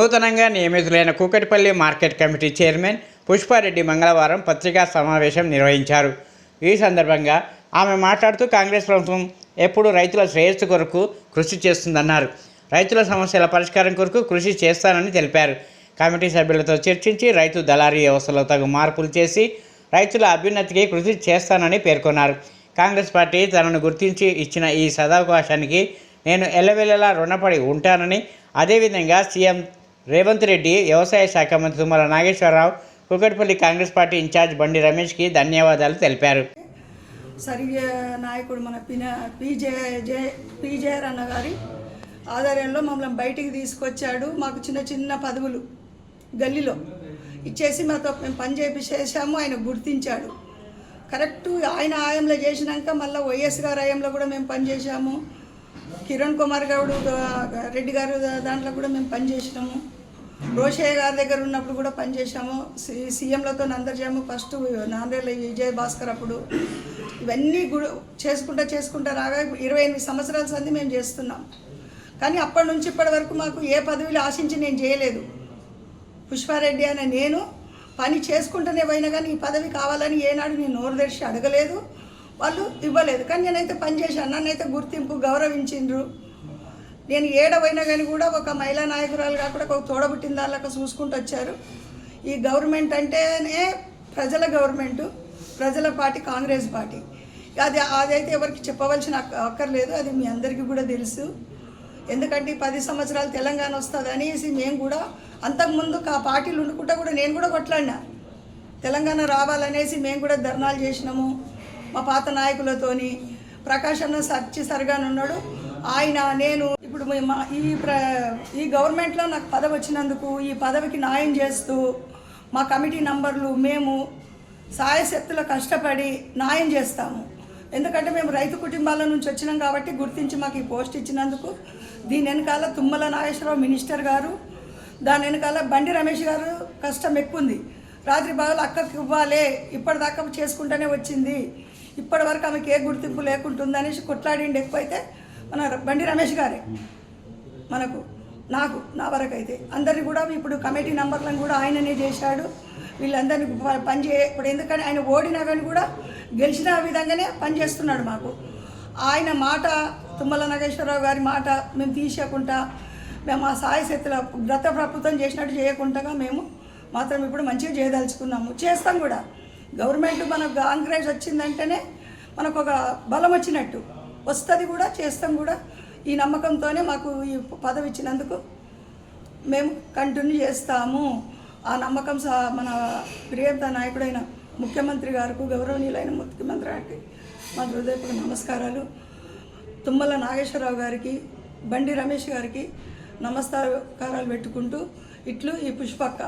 నూతనంగా నియమితులైన Kukatpally market committee chairman Pushpa Reddy మంగళవారం పత్రికా సమావేశం నిర్వహించారు. ఈ సందర్భంగా ఆమె మాట్లాడుతూ కాంగ్రెస్ ప్రభుత్వం ఎప్పుడూ రైతుల శ్రేయస్సు కొరకు కృషి చేస్తుందన్నారు. రైతుల సమస్యల పరిష్కారం కొరకు కృషి చేస్తానని తెలిపారు. కమిటీ సభ్యులతో చర్చించి రైతు దళారీ వ్యవస్థలో తగు మార్పులు చేసి రైతుల అభ్యున్నతికి కృషి చేస్తానని పేర్కొన్నారు. కాంగ్రెస్ పార్టీ తనను గుర్తించి ఇచ్చిన ఈ సదవకాశానికి నేను ఎల్లవెల్లలా రుణపడి ఉంటానని, అదేవిధంగా సీఎం రేవంత్ రెడ్డి, వ్యవసాయ శాఖ మంత్రి తుమ్మల నాగేశ్వరరావు, కూకట్పల్లి కాంగ్రెస్ పార్టీ ఇన్ఛార్జ్ బండి రమేష్కి ధన్యవాదాలు తెలిపారు. సరిగ్గా నాయకుడు మన పీజేఆర్ అన్న గారి ఆధ్వర్యంలో మమ్మల్ని బయటికి తీసుకొచ్చాడు. మాకు చిన్న చిన్న పదవులు గల్లీలో ఇచ్చేసి మాతో మేము పని చేసాము. ఆయన గుర్తించాడు. కరెక్టు ఆయన ఆయంలో చేసినాక మళ్ళీ వైఎస్ గారి ఆయంలో కూడా మేము పనిచేసాము. కిరణ్ కుమార్ గౌడ్ రెడ్డి గారు దాంట్లో కూడా మేము పనిచేసినాము. రోషయ్య గారి దగ్గర ఉన్నప్పుడు కూడా పనిచేసాము. సీఎంలతో అందరిచాము. ఫస్ట్ నాందేళ్ళ విజయ భాస్కర్ అప్పుడు ఇవన్నీ చేసుకుంటా రాగా 28 సంవత్సరాల సంది మేము చేస్తున్నాం. కానీ అప్పటి నుంచి ఇప్పటి వరకు మాకు ఏ పదవిలు ఆశించి నేను చేయలేదు. పుష్పారెడ్డి అనే నేను పని చేసుకుంటూనే పోయినా కానీ ఈ పదవి కావాలని ఏనాడు నేను నోరు తెరిచి అడగలేదు, వాళ్ళు ఇవ్వలేదు. కానీ నేనైతే పనిచేశాను. నన్నైతే గుర్తింపు గౌరవించిండ్రు. నేను ఏడవైనా కానీ కూడా ఒక మహిళా నాయకురాలు కాకుండా ఒక తోడబుట్టిన దానిలాగా చూసుకుంటూ వచ్చారు. ఈ గవర్నమెంట్ అంటేనే ప్రజల గవర్నమెంటు, ప్రజల పార్టీ కాంగ్రెస్ పార్టీ. అదైతే ఎవరికి చెప్పవలసిన అక్కర్లేదు. అది మీ అందరికీ కూడా తెలుసు. ఎందుకంటే 10 సంవత్సరాలు తెలంగాణ వస్తుంది అనేసి మేము కూడా అంతకుముందు ఆ పార్టీలు ఉండుకుంటా కూడా నేను కూడా కొట్లాడినా. తెలంగాణ రావాలనేసి మేము కూడా ధర్నాలు చేసినాము మా పాత నాయకులతోని. ప్రకాష్ అన్న సరిగానున్నాడు. ఆయన నేను ఇప్పుడు ఈ గవర్నమెంట్లో నాకు పదవి వచ్చినందుకు ఈ పదవికి న్యాయం చేస్తూ మా కమిటీ నంబర్లు మేము సాయశక్తుల కష్టపడి న్యాయం చేస్తాము. ఎందుకంటే మేము రైతు కుటుంబాల నుంచి వచ్చినాం కాబట్టి గుర్తించి మాకు ఈ పోస్ట్ ఇచ్చినందుకు. దీని వెనకాల తుమ్మల నాగేశ్వరరావు మినిస్టర్ గారు, దాని వెనకాల బండి రమేష్ గారు కష్టం ఎక్కువ ఉంది. రాత్రి బాగా అక్కకి ఇవ్వాలి, ఇప్పటిదాకా చేసుకుంటూనే వచ్చింది, ఇప్పటి వరకు ఆమెకి ఏ గుర్తింపు లేకుంటుందనేసి కొట్లాడిండి. ఎక్కువైతే మన బండి రమేష్ గారే నా వరకు అయితే అందరినీ కూడా ఇప్పుడు కమిటీ నంబర్లను కూడా ఆయననే చేశాడు. వీళ్ళందరినీ ఇప్పుడు ఎందుకని ఆయన ఓడినా కానీ కూడా గెలిచిన విధంగానే పనిచేస్తున్నాడు మాకు. ఆయన మాట, తుమ్మల నాగేశ్వరరావు గారి మాట మేము తీసేయకుండా, మేము ఆ సాయశక్తుల గత ప్రభుత్వం చేసినట్టు చేయకుండా మేము మాత్రం ఇప్పుడు మంచిగా చేయదలుచుకున్నాము. చేస్తాం కూడా. గవర్నమెంట్ మనకు కాంగ్రెస్ వచ్చిందంటేనే మనకు ఒక బలం వచ్చినట్టు వస్తుంది కూడా, చేస్తాం కూడా. ఈ నమ్మకంతోనే మాకు ఈ పదవి ఇచ్చినందుకు మేము కంటిన్యూ చేస్తాము. ఆ నమ్మకం మన ప్రియత నాయకుడైన ముఖ్యమంత్రి గారికి, గౌరవనీయులైన ముఖ్యమంత్రి గారికి మా హృదయపూర్వక నమస్కారాలు. తుమ్మల నాగేశ్వరరావు గారికి, బండి రమేష్ గారికి నమస్కారాలు పెట్టుకుంటూ ఇట్లు ఈ పుష్పక్క.